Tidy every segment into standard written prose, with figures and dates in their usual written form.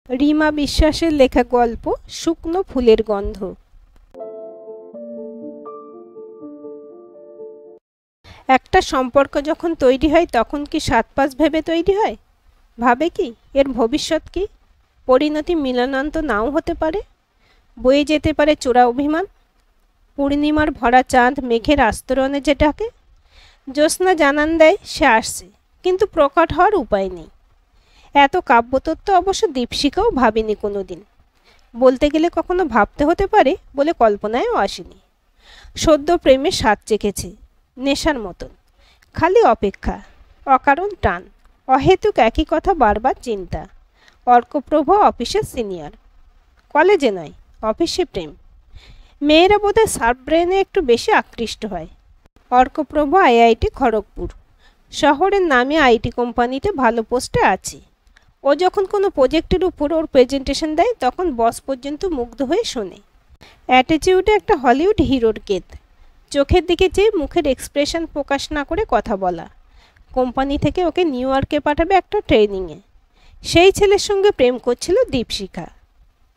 রিমা বিশ্বাসের লেখা গল্প শুকনো ফুলের গন্ধ। একটা সম্পর্ক যখন তৈরি হয় তখন কি ৭ পাঁচ ভেবে তৈরি হয়? ভাবে কি এর ভবিষ্যৎ কি? পরিণতি মিলনান্ত নাও হতে পারে, বয়ে যেতে পারে চোরা অভিমান। পূর্ণিমার ভরা চাঁদ মেঘের আস্তরণে যে ডাকে, জ্যোৎস্না জানান দেয় সে আসছে, কিন্তু প্রকট হওয়ার উপায় নেই। এত কাব্যতত্ত্ব অবশ্য দীপশিখাও ভাবেনি কোনোদিন। বলতে গেলে কখনো ভাবতে হতে পারে বলে কল্পনায়ও আসেনি। সদ্য প্রেমে স্বাদ চেখেছে, নেশার মতন। খালি অপেক্ষা, অকারণ টান, অহেতুক একই কথা বারবার চিন্তা। অর্কপ্রভ অফিসের সিনিয়র, কলেজে নয় অফিসে প্রেম। মেয়েরা বোধহয় সার্ফ ব্রেনে একটু বেশি আকৃষ্ট হয়। অর্কপ্রভ আইআইটি খড়গপুর শহরের নামে আইটি কোম্পানিতে ভালো পোস্টে আছে। ও যখন কোনো প্রজেক্টের উপর ওর প্রেজেন্টেশন দেয় তখন বস পর্যন্ত মুগ্ধ হয়ে শোনে। অ্যাটিটিউডে একটা হলিউড হিরোর কেত। চোখের দিকে চেয়ে মুখের এক্সপ্রেশন প্রকাশ না করে কথা বলা। কোম্পানি থেকে ওকে নিউ ইয়র্কে পাঠাবে একটা ট্রেনিংয়ে। সেই ছেলের সঙ্গে প্রেম করছিল দীপশিখা।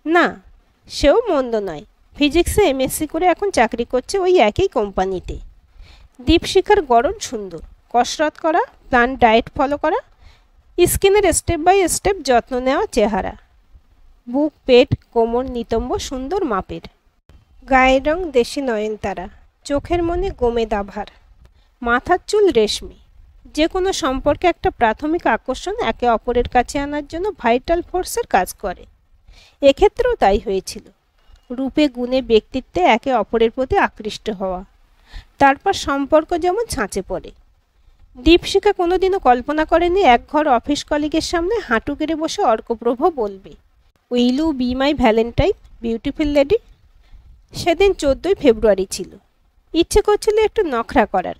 না, সেও মন্দ নয়। ফিজিক্সে এমএসসি করে এখন চাকরি করছে ওই একই কোম্পানিতে। দীপশিখার গড়ন সুন্দর, কসরত করা, প্ল্যান ডায়েট ফলো করা, স্কিনের স্টেপ বাই স্টেপ যত্ন নেওয়া চেহারা। বুক, পেট, কোমর, নিতম্ব সুন্দর মাপের। গায়ের রং দেশি নয়নতারা, চোখের মনে গোমেদ আভার, মাথার চুল রেশমি। যে কোনো সম্পর্কে একটা প্রাথমিক আকর্ষণ একে অপরের কাছে আনার জন্য ভাইটাল ফোর্সের কাজ করে। এক্ষেত্রেও তাই হয়েছিল। রূপে গুণে ব্যক্তিত্বে একে অপরের প্রতি আকৃষ্ট হওয়া, তারপর সম্পর্ক যেমন ছাঁচে পড়ে। দীপশিখা কোনোদিনও কল্পনা করেনি এক ঘর অফিস কলিগের সামনে হাঁটু গেড়ে বসে অর্কপ্রভ বলবে, will you be my valentine beautiful lady. সেদিন 14ই ফেব্রুয়ারি ছিল। ইচ্ছে করছিল একটু নখরা করার,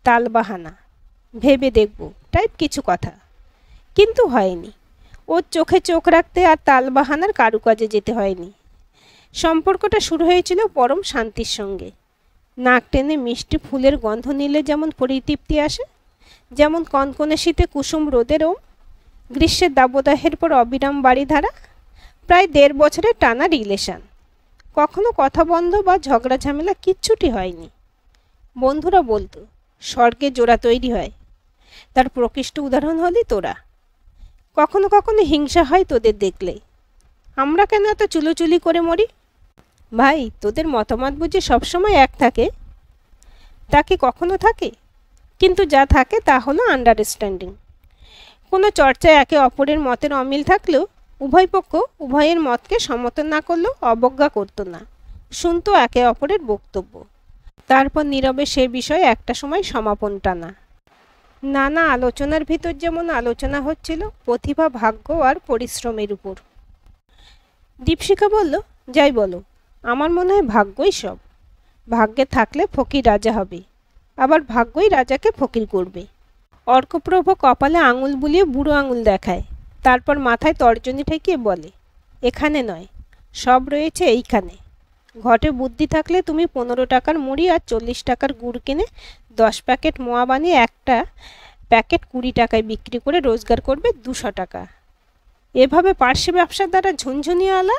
তালবাহানা, ভেবে দেখব টাইপ কিছু কথা, কিন্তু হয়নি। ওর চোখে চোখ রাখতে আর তালবাহানার কারুকাজে যেতে হয়নি। সম্পর্কটা শুরু হয়েছিল পরম শান্তির সঙ্গে। নাক টেনে মিষ্টি ফুলের গন্ধ নিলে যেমন পরিতৃপ্তি আসে, যেমন কনকনে শীতে কুসুম রোদের ওম, গ্রীষ্মের দাবদাহের পর অবিরাম বাড়িধারা। প্রায় 1.5 বছরের টানা রিলেশন। কখনো কথা বন্ধ বা ঝগড়া ঝামেলা কিচ্ছুটি হয়নি। বন্ধুরা বলতো স্বর্গে জোড়া তৈরি হয়, তার প্রকৃষ্ট উদাহরণ হলি তোরা। কখনো কখনো হিংসা হয় তোদের দেখলে, আমরা কেন এত চুলোচুলি করে মরি। ভাই, তোদের মতামত বুঝে সবসময় এক থাকে? তা কি কখনো থাকে? কিন্তু যা থাকে তা হলো আন্ডারস্ট্যান্ডিং। কোনো চর্চায় একে অপরের মতের অমিল থাকলেও উভয় পক্ষ উভয়ের মতকে সমর্থন না করলেও অবজ্ঞা করতো না, শুনতো একে অপরের বক্তব্য। তারপর নীরবে সে বিষয়ে একটা সময় সমাপন টানা। নানা আলোচনার ভিতর যেমন আলোচনা হচ্ছিল প্রতিভা, ভাগ্য আর পরিশ্রমের উপর। দীপশিখা বলল, যাই বলো, আমার মনে হয় ভাগ্যই সব। ভাগ্যে থাকলে ফকির রাজা হবে, আবার ভাগ্যই রাজাকে ফকির করবে। অর্কপ্রভ কপালে আঙুল বুলিয়ে বুড়ো আঙুল দেখায়, তারপর মাথায় তর্জনী ঠেকিয়ে বলে, এখানে নয়, সব রয়েছে এইখানে। ঘটে বুদ্ধি থাকলে তুমি 15 টাকার মুড়ি আর 40 টাকার গুড় কিনে 10 প্যাকেট মোয়া বানিয়ে একটা প্যাকেট 20 টাকায় বিক্রি করে রোজগার করবে 200 টাকা। এভাবে পার্শ্ব ব্যবসার দ্বারা ঝুনঝুনিওয়ালা,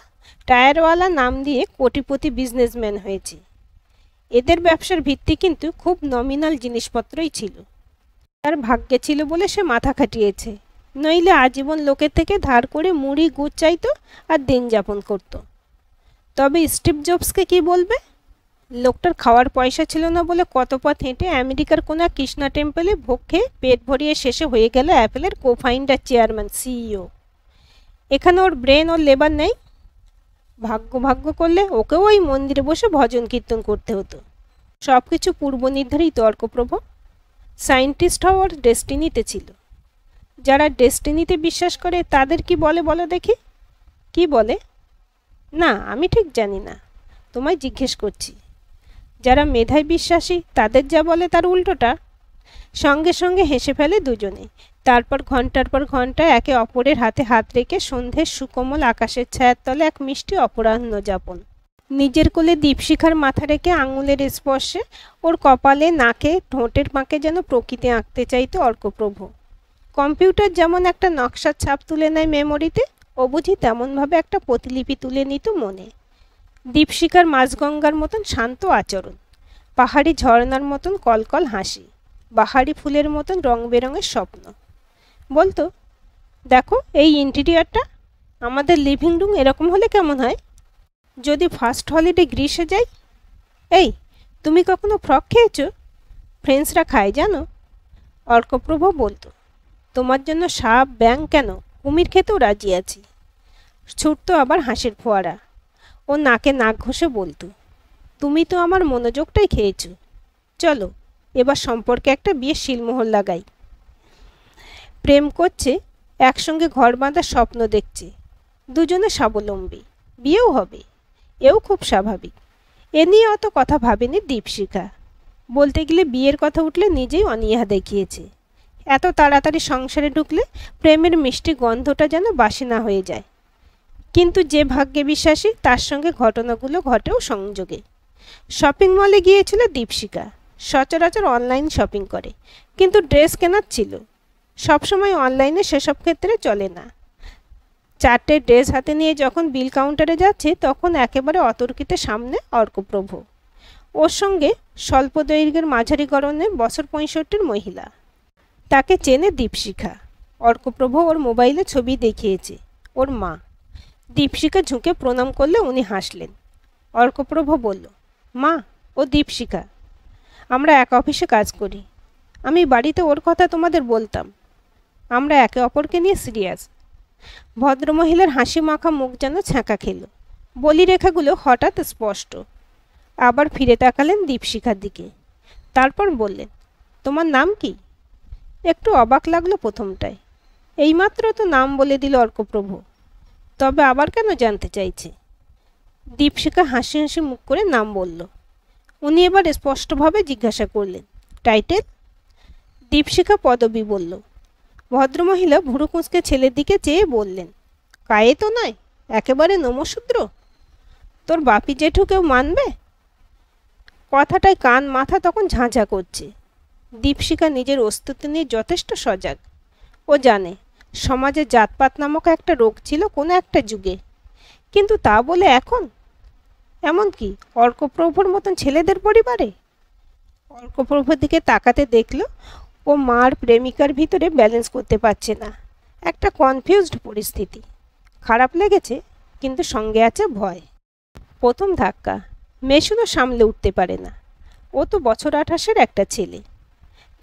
টায়ারওয়ালা নাম দিয়ে কোটিপতি বিজনেসম্যান হয়েছে। এদের ব্যবসার ভিত্তি কিন্তু খুব নমিনাল জিনিসপত্রই ছিল। তার ভাগ্যে ছিল বলে সে মাথা খাটিয়েছে, নইলে আজীবন লোকের থেকে ধার করে মুড়ি গুড় চাইতো আর দিন যাপন করত। তবে স্টিভ জবসকে কি বলবে? লোকটার খাওয়ার পয়সা ছিল না বলে কত পথ হেঁটে আমেরিকার কোনো কৃষ্ণা টেম্পলে ভোগ খেয়ে পেট ভরিয়ে শেষে হয়ে গেল অ্যাপেলের কোফাউন্ডার, চেয়ারম্যান, সিইও। এখানে ওর ব্রেন ওর লেবার নেই। ভাগ্য ভাগ্য করলে ওকেও ওই মন্দিরে বসে ভজন কীর্তন করতে হতো। সব কিছু পূর্ব নির্ধারিত। অর্কপ্রভ সায়েন্টিস্ট হওয়ার ডেস্টিনিতে ছিল। যারা ডেস্টিনিতে বিশ্বাস করে তাদের কি বলে বলো দেখি? কি বলে? না, আমি ঠিক জানি না, তোমায় জিজ্ঞেস করছি। যারা মেধায় বিশ্বাসী তাদের যা বলে তার উল্টোটা। সঙ্গে সঙ্গে হেসে ফেলে দুজনে। তারপর ঘন্টার পর ঘন্টা একে অপরের হাতে হাত রেখে সন্ধ্যের সুকোমল আকাশের ছায়ার তলে এক মিষ্টি অপরাহ্ন যাপন। নিজের কোলে দীপশিখার মাথা রেখে আঙুলের স্পর্শে ওর কপালে, নাকে, ঠোঁটের বাঁকে যেন প্রকৃতি আঁকতে চাইতো অর্কপ্রভ। কম্পিউটার যেমন একটা নকশার ছাপ তুলে নেয় মেমোরিতে, ও বুঝি তেমনভাবে একটা প্রতিলিপি তুলে নিত মনে। দীপশিখার মাঝগঙ্গার মতন শান্ত আচরণ, পাহাড়ি ঝর্ণার মতন কলকল হাসি, বাহারি ফুলের মতন রং বেরঙের স্বপ্ন। বলতো, দেখো এই ইন্টেরিয়রটা, আমাদের লিভিং রুম এরকম হলে কেমন হয় যদি ফার্স্ট হলিডে গ্রীষ্মে যাই। এই, তুমি কখনো ফ্রক খেয়েছো? ফ্রেন্ডসরা খায় জানো? অর্কপ্রভ বলতো, তোমার জন্য সাপ ব্যাঙ কেন, কুমির খেতেও রাজি আছি। ছুটতো আবার হাসির ফোয়ারা। ও নাকে নাক ঘষে বলতো, তুমি তো আমার মনোযোগটাই খেয়েছো। চলো এবার সম্পর্কে একটা বিয়ের শিলমোহর লাগাই। প্রেম করছে, একসঙ্গে ঘর বাঁধার স্বপ্ন দেখছে, দুজনে স্বাবলম্বী, বিয়েও হবে, এও খুব স্বাভাবিক। এ নিয়ে অত কথা ভাবেনি দীপশিখা। বলতে গেলে বিয়ের কথা উঠলে নিজেই অনীহা দেখিয়েছে। এত তাড়াতাড়ি সংসারে ঢুকলে প্রেমের মিষ্টি গন্ধটা যেন বাসি না হয়ে যায়। কিন্তু যে ভাগ্যে বিশ্বাসী তার সঙ্গে ঘটনাগুলো ঘটেও সংযোগে। শপিং মলে গিয়েছিল দীপশিখা। সচরাচর অনলাইন শপিং করে, কিন্তু ড্রেস কেনার ছিল। সবসময় অনলাইনে সেসব ক্ষেত্রে চলে না। 4টে ড্রেস হাতে নিয়ে যখন বিল কাউন্টারে যাচ্ছে তখন একেবারে অতর্কিতে সামনে অর্কপ্রভ। ওর সঙ্গে স্বল্প দৈর্ঘ্যের মাঝারি গড়নের বছর 65-র মহিলা। তাকে চেনে দীপশিখা। অর্কপ্রভ ওর মোবাইলে ছবি দেখিয়েছে, ওর মা। দীপশিখা ঝুঁকে প্রণাম করলে উনি হাসলেন। অর্কপ্রভ বলল, মা, ও দীপশিখা, আমরা এক অফিসে কাজ করি। আমি বাড়িতে ওর কথা তোমাদের বলতাম। আমরা একে অপরকে নিয়ে সিরিয়াস। ভদ্রমহিলার হাসি মাখা মুখ যেন ছ্যাঁকা খেল। বলিরেখাগুলো হঠাৎ স্পষ্ট। আবার ফিরে তাকালেন দীপশিখার দিকে। তারপর বললেন, তোমার নাম কি? একটু অবাক লাগলো প্রথমটায়। এইমাত্র তো নাম বলে দিল অর্কপ্রভ, তবে আবার কেন জানতে চাইছে? দীপশিখা হাসি হাসি মুখ করে নাম বলল। উনি এবার স্পষ্টভাবে জিজ্ঞাসা করলেন, টাইটেল? দীপশিখা পদবী বলল। ভদ্রমহিলা ভুরু কুঁচকে ছেলের দিকে চেয়ে বললেন, কায়ে তো নয়, একেবারে নমশূদ্র? তোর বাপি জেঠু কেউ মানবে? কথাটায় কান মাথা তখন ঝাঁঝা করছে। দীপশিখা নিজের অস্তিত্ব নিয়ে যথেষ্ট সজাগ। ও জানে সমাজে জাতপাত নামক একটা রোগ ছিল কোনো একটা যুগে, কিন্তু তা বলে এখন, এমনকি অর্কপ্রভুর মতন ছেলেদের পরিবারে। অর্কপ্রভুর দিকে তাকাতে দেখল ও মার প্রেমিকার ভিতরে ব্যালেন্স করতে পারছে না। একটা কনফিউজড পরিস্থিতি। খারাপ লেগেছে, কিন্তু সঙ্গে আছে ভয়। প্রথম ধাক্কা, মেশুনও সামলে উঠতে পারে না। ও তো বছর 28-এর একটা ছেলে।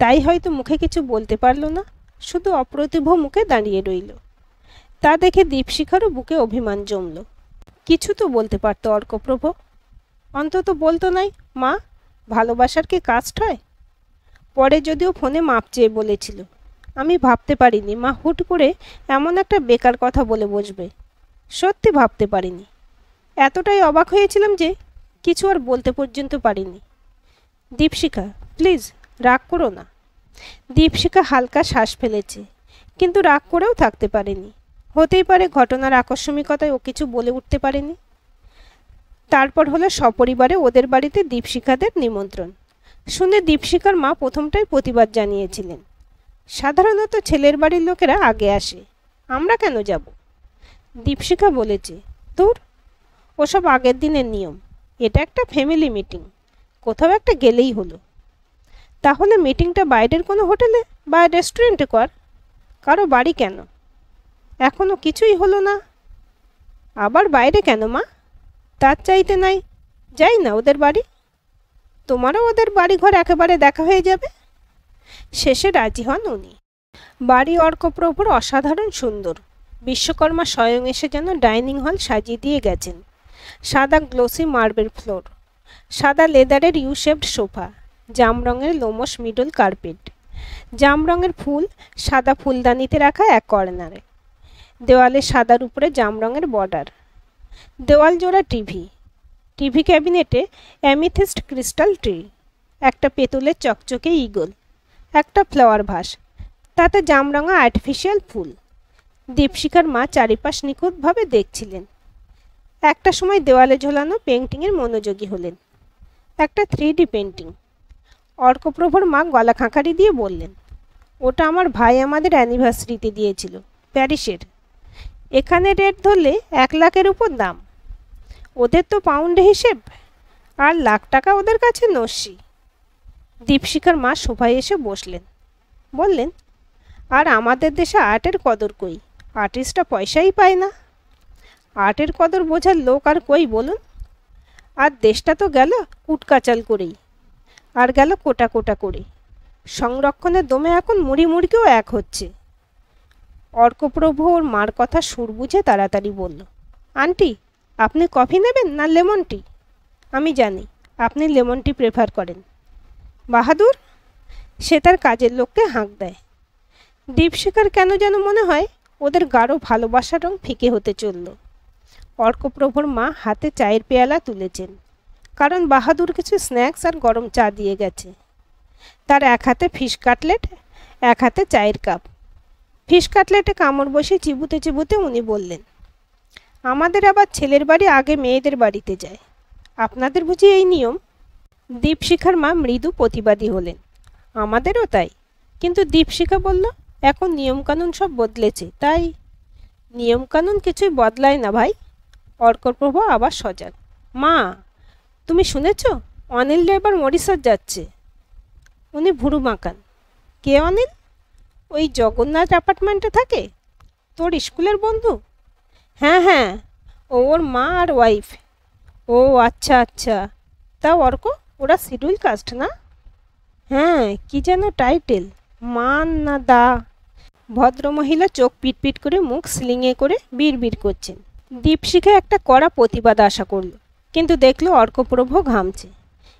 তাই হয়তো মুখে কিছু বলতে পারল না, শুধু অপ্রতিভ মুখে দাঁড়িয়ে রইল। তা দেখে দীপশিখারও বুকে অভিমান জমল। কিছু তো বলতে পারত অর্কপ্রভ। অন্তত বলতো নাই, মা, ভালোবাসার কি কাস্ট হয়? পরে যদিও ফোনে মাপ চেয়ে বলেছিল, আমি ভাবতে পারিনি মা হুট করে এমন একটা বেকার কথা বলে বসবে। সত্যি ভাবতে পারিনি। এতটাই অবাক হয়েছিলাম যে কিছু আর বলতে পর্যন্ত পারিনি। দীপশিখা, প্লিজ রাগ করো না। দীপশিখা হালকা শ্বাস ফেলেছে, কিন্তু রাগ করেও থাকতে পারেনি। হতেই পারে ঘটনার আকস্মিকতায় ও কিছু বলে উঠতে পারেনি। তারপর হলো সপরিবারে ওদের বাড়িতে দীপশিখাদের নিমন্ত্রণ। শুনে দীপশিখার মা প্রথমটাই প্রতিবাদ জানিয়েছিলেন। সাধারণত ছেলের বাড়ির লোকেরা আগে আসে, আমরা কেন যাব? দীপশিখা বলেছে, ধুর, ওসব আগের দিনের নিয়ম। এটা একটা ফ্যামিলি মিটিং, কোথাও একটা গেলেই হলো। তাহলে মিটিংটা বাইরের কোনো হোটেলে বা রেস্টুরেন্টে কর, কারো বাড়ি কেন? এখনো কিছুই হলো না, আবার বাইরে কেন মা? তার চাইতে নাই যাই না ওদের বাড়ি, তোমারও ওদের বাড়িঘর একেবারে দেখা হয়ে যাবে। শেষে রাজি হন উনি। বাড়ি অর্কপ্রভুর অসাধারণ সুন্দর। বিশ্বকর্মা স্বয়ং এসে যেন ডাইনিং হল সাজিয়ে দিয়ে গেছেন। সাদা গ্লোসি মার্বেল ফ্লোর, সাদা লেদারের ইউ শেপড সোফা, জাম রঙের লোমশ মিডল কার্পেট, জাম রঙের ফুল সাদা ফুলদানিতে রাখা এক কর্নারে, দেওয়ালে সাদার উপরে জাম রঙের বর্ডার, দেওয়াল জোড়া টিভি, টিভি ক্যাবিনেটে অ্যামিথিস্ট ক্রিস্টাল ট্রি, একটা পেতলের চকচকে ইগল, একটা ফ্লাওয়ার ভাস, তাতে জামরঙা আর্টিফিশিয়াল ফুল। দীপশিখার মা চারিপাশ নিখুঁতভাবে দেখছিলেন। একটা সময় দেওয়ালে ঝোলানো পেন্টিংয়ের মনোযোগী হলেন। একটা 3D পেন্টিং। অর্কপ্রভুর মা গলা খাঁকারি দিয়ে বললেন, ওটা আমার ভাই আমাদের অ্যানিভার্সারিতে দিয়েছিল, প্যারিসের। এখানে রেট ধরলে 1 লাখের উপর দাম। ওদের তো পাউন্ডে হিসেব, আর লাখ টাকা ওদের কাছে নস্যি। দীপশিখার মা সোফায় এসে বসলেন, বললেন, আর আমাদের দেশে আর্টের কদর কই? আর্টিস্টরা পয়সাই পায় না। আর্টের কদর বোঝার লোক আর কই বলুন? আর দেশটা তো গেল কুটকাচাল করেই, আর গেল কোটা কোটা করে। সংরক্ষণের দমে এখন মুড়ি মুড়কিও এক হচ্ছে। অর্কপ্রভু ওর মার কথা সুর বুঝে তাড়াতাড়ি বলল, আন্টি, আপনি কফি নেবেন না লেমন টি? আমি জানি আপনি লেমন টি প্রেফার করেন। বাহাদুর, সে তার কাজের লোককে হাঁক দেয়। দীপশিখার কেন যেন মনে হয় ওদের গাঢ় ভালোবাসার রং ফিকে হতে চলল। অর্কপ্রভুর মা হাতে চায়ের পেয়ালা তুলেছেন, কারণ বাহাদুর কিছু স্ন্যাক্স আর গরম চা দিয়ে গেছে। তার এক হাতে ফিশ কাটলেট, এক হাতে চায়ের কাপ। ফিশ কাটলেটে কামড় বসে চিবুতে চিবুতে উনি বললেন, আমাদের আবার ছেলের বাড়ি আগে মেয়েদের বাড়িতে যায়, আপনাদের বুঝি এই নিয়ম? দীপশিখার মা মৃদু প্রতিবাদী হলেন, আমাদেরও তাই। কিন্তু দীপশিখা বলল, এখন নিয়মকানুন সব বদলেছে, তাই। নিয়মকানুন কিছুই বদলায় না ভাই। অর্কপ্রভু আবার সজাগ। মা, তুমি শুনেছ অনিল এবার মরিশাস যাচ্ছে? উনি ভুরু মাকান। কে অনিল? ওই জগন্নাথ অ্যাপার্টমেন্টে থাকে, তোর স্কুলের বন্ধু। হ্যাঁ হ্যাঁ, ওর মা আর ওয়াইফ। ও আচ্ছা আচ্ছা। তা অর্ক, ওরা শিডিউল কাস্ট না? হ্যাঁ, কি যেন টাইটেল, মান না দা। ভদ্রমহিলা চোখ পিটপিট করে মুখ স্লিংয়ে করে বিড়বিড় করছেন। দীপশিখা একটা কড়া প্রতিবাদ আশা করল, কিন্তু দেখল অর্কপ্রভু ঘামছে।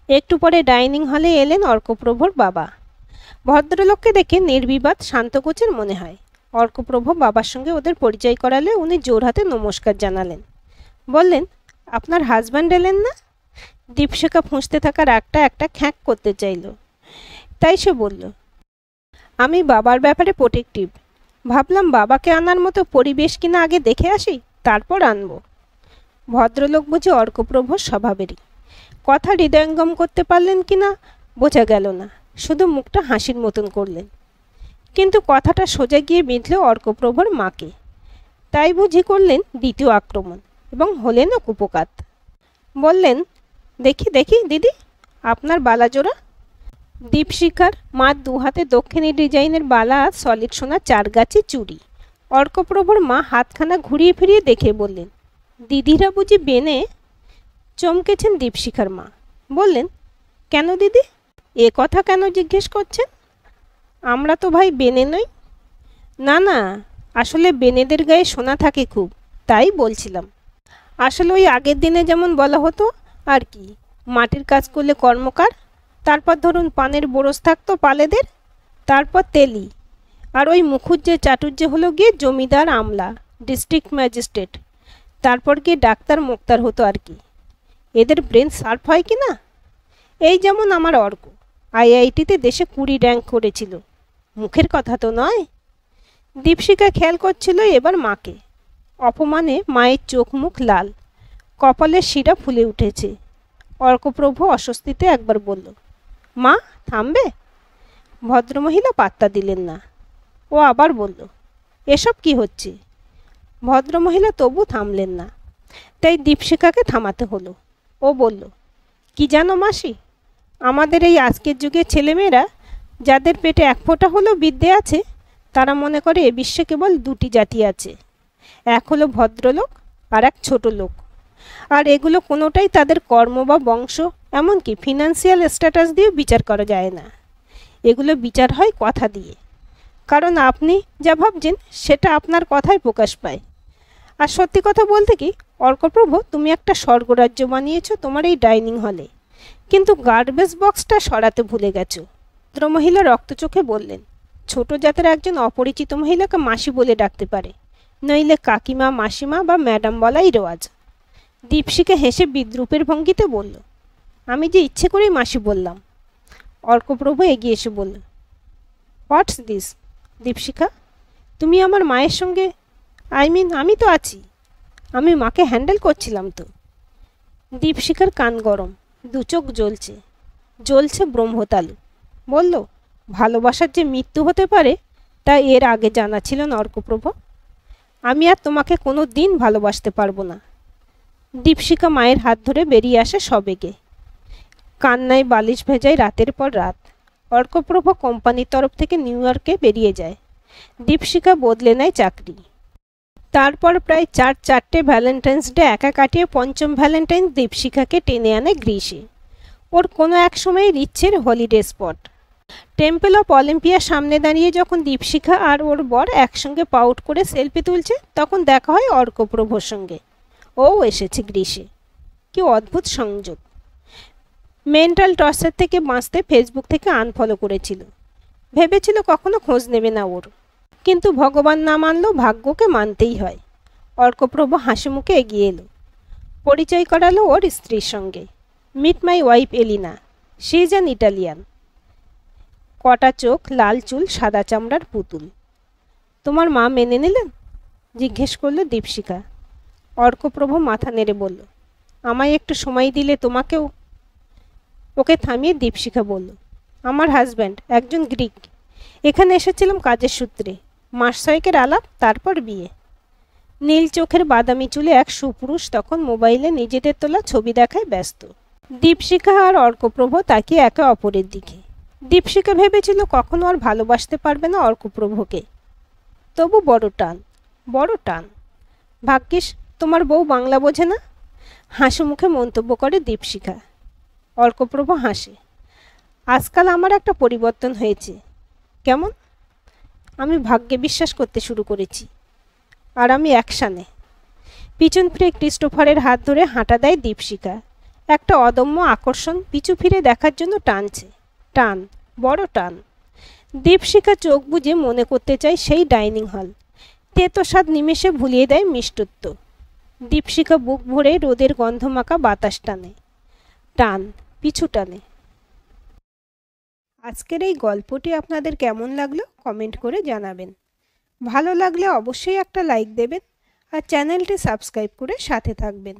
একটু পরে ডাইনিং হলে এলেন অর্কপ্রভুর বাবা। ভদ্রলোককে দেখে নির্বিবাদ শান্তকুচের মনে হয়। অর্কপ্রভু বাবার সঙ্গে ওদের পরিচয় করালে উনি জোরহাতে নমস্কার জানালেন। বললেন, আপনার হাজব্যান্ড এলেন না? দীপশিখা ফুঁসতে থাকা রাগটা একটা খ্যাঁক করতে চাইল, তাই সে বলল, আমি বাবার ব্যাপারে প্রোটেক্টিভ। ভাবলাম বাবাকে আনার মতো পরিবেশ কিনা আগে দেখে আসি, তারপর আনবো। ভদ্রলোক বুঝি অর্কপ্রভুর স্বভাবেরই। কথা হৃদয়ঙ্গম করতে পারলেন কিনা বোঝা গেল না, শুধু মুখটা হাসির মতন করলেন। কিন্তু কথাটা সোজা গিয়ে বিঁধল অর্কপ্রভুর মাকে। তাই বুঝি করলেন দ্বিতীয় আক্রমণ এবং হলেনও কুপকাত। বললেন, দেখি দেখি দিদি, আপনার বালাজোড়া। দীপশিখার মা দু হাতে দক্ষিণী ডিজাইনের বালা আর সলিড সোনা 4 গাছি চুড়ি। অর্কপ্রভুর মা হাতখানা ঘুরিয়ে ফিরিয়ে দেখে বললেন, দিদিরা বুঝি বেনে? চমকেছেন দীপশিখার মা। বললেন, কেন দিদি, এ কথা কেন জিজ্ঞেস করছেন? আমরা তো ভাই বেনে নই। না না, আসলে বেনেদের গায়ে সোনা থাকে খুব, তাই বলছিলাম। আসলে ওই আগের দিনে যেমন বলা হতো আর কি, মাটির কাজ করলে কর্মকার, তারপর ধরুন পানের বোরস থাকতো পালেদের, তারপর তেলি, আর ওই মুখুজ্জে চাটুর্যে হলো গিয়ে জমিদার আমলা, ডিস্ট্রিক্ট ম্যাজিস্ট্রেট, তারপর গিয়ে ডাক্তার মোক্তার হতো আর কি। এদের ব্রেন শার্প হয় কি না? এই যেমন আমার অর্ক আইআইটিতে দেশে 20 র্যাঙ্ক করেছিল, মুখের কথা তো নয়। দীপশিখা খেয়াল করছিল এবার মাকে। অপমানে মায়ের চোখ মুখ লাল, কপালের শিরা ফুলে উঠেছে। অর্কপ্রভু অস্বস্তিতে একবার বলল, মা থামবে? ভদ্রমহিলা পাত্তা দিলেন না। ও আবার বলল, এসব কি হচ্ছে? ভদ্রমহিলা তবু থামলেন না, তাই দীপশিখাকে থামাতে হলো। ও বলল, কি জানো মাসি, আমাদের এই আজকের যুগে ছেলেমেয়েরা যাদের পেটে 1 ফোঁটা হলেও বিদ্যে আছে, তারা মনে করে এ বিশ্বে কেবল 2টি জাতি আছে, এক হলো ভদ্রলোক আর এক ছোট লোক। আর এগুলো কোনোটাই তাদের কর্ম বা বংশ, এমনকি ফিনান্সিয়াল স্ট্যাটাস দিয়ে বিচার করা যায় না। এগুলো বিচার হয় কথা দিয়ে, কারণ আপনি যা ভাবছেন সেটা আপনার কথায় প্রকাশ পায়। আর সত্যি কথা বলতে কি অর্কপ্রভু, তুমি একটা স্বর্গরাজ্য বানিয়েছো তোমার এই ডাইনিং হলে, কিন্তু গার্বেজ বক্সটা সরাতে ভুলে গেছো। ভদ্রমহিলা রক্তচোখে বললেন, ছোট জাতের একজন অপরিচিত মহিলাকে মাসি বলে ডাকতে পারে, নইলে কাকিমা, মাসিমা বা ম্যাডাম বলাই রেওয়াজ। দীপশিখা হেসে বিদ্রুপের ভঙ্গিতে বলল, আমি যে ইচ্ছে করেই মাসি বললাম। অর্কপ্রভু এগিয়ে এসে বলল, হোয়াটস দিস? দীপশিখা, তুমি আমার মায়ের সঙ্গে, আমি তো আছি, আমি মাকে হ্যান্ডেল করছিলাম তো। দীপশিখার কান গরম, 2 চোখ জ্বলছে, জ্বলছে ব্রহ্মতালু। বলল, ভালোবাসার যে মৃত্যু হতে পারে তা এর আগে জানা ছিল না অর্কপ্রভু। আমি আর তোমাকে কোনো দিন ভালোবাসতে পারবো না। দীপশিখা মায়ের হাত ধরে বেরিয়ে আসে সবেগে। কান্নায় বালিশ ভেজায় রাতের পর রাত। অর্কপ্রভ কোম্পানির তরফ থেকে নিউ ইয়র্কে বেরিয়ে যায়। দীপশিখা বদলে নেয় চাকরি। তারপর প্রায় চারটে ভ্যালেন্টাইন্স ডে একা কাটিয়ে পঞ্চম ভ্যালেন্টাইন দীপশিখাকে টেনে আনে গ্রীসে। ওর কোনো এক সময় ইচ্ছের হলিডে স্পট। টেম্পল অফ অলিম্পিয়ার সামনে দাঁড়িয়ে যখন দীপশিখা আর ওর বর একসঙ্গে পাউট করে সেলফি তুলছে, তখন দেখা হয় অর্কপ্রভর সঙ্গে। ও এসেছে গ্রীসে। কি অদ্ভুত সংযোগ। মেন্টাল টর্চার থেকে বাঁচতে ফেসবুক থেকে আনফলো করেছিল। ভেবেছিল কখনো খোঁজ নেবে না ওর, কিন্তু ভগবান না মানলেও ভাগ্যকে মানতেই হয়। অর্কপ্রভ হাসি মুখে এগিয়ে এলো। পরিচয় করালো ওর স্ত্রীর সঙ্গে। Meet my wife Elina, she is an Italian. কটা চোখ, লাল চুল, সাদা চামড়ার পুতুল। তোমার মা মেনে নিলেন? জিজ্ঞেস করলো দীপশিখা। অর্কপ্রভ মাথা নেড়ে বলল, আমায় একটু সময় দিলে তোমাকেও। ওকে থামিয়ে দীপশিখা বলল, আমার হাজব্যান্ড একজন গ্রিক। এখানে এসেছিলাম কাজের সূত্রে। মাস ছয়েকের আলাপ, তারপর বিয়ে। নীল চোখের বাদামি চুলে এক সুপুরুষ তখন মোবাইলে নিজেদের তোলা ছবি দেখায় ব্যস্ত। দীপশিখা আর অর্কপ্রভ তাকিয়ে একে অপরের দিকে। দীপশিখা ভেবেছিল কখনো আর ভালোবাসতে পারবে না অর্কপ্রভকে। তবু বড় টান, বড় টান। ভাগ্যিস তোমার বউ বাংলা বোঝে না, হাসি মুখে মন্তব্য করে দীপশিখা। অর্কপ্রভ হাসে। আজকাল আমার একটা পরিবর্তন হয়েছে। কেমন? আমি ভাগ্যে বিশ্বাস করতে শুরু করেছি। আর আমি অ্যাকশানে। পিছন ফিরে ক্রিস্টোফারের হাত ধরে হাঁটা দেয় দীপশিখা। একটা অদম্য আকর্ষণ পিছু ফিরে দেখার জন্য টানছে। টান, বড় টান। দীপশিখা চোখ বুজে মনে করতে চায় সেই ডাইনিং হল। তেতো স্বাদ নিমেষে ভুলিয়ে দেয় মিষ্টত্ব। দীপশিখা বুক ভরে রোদের গন্ধমাখা বাতাস টানে। টান, পিছু টানে। আজকের এই গল্পটি আপনাদের কেমন লাগলো কমেন্ট করে জানাবেন। ভালো লাগলে অবশ্যই একটা লাইক দেবেন আর চ্যানেলটি সাবস্ক্রাইব করে সাথে থাকবেন।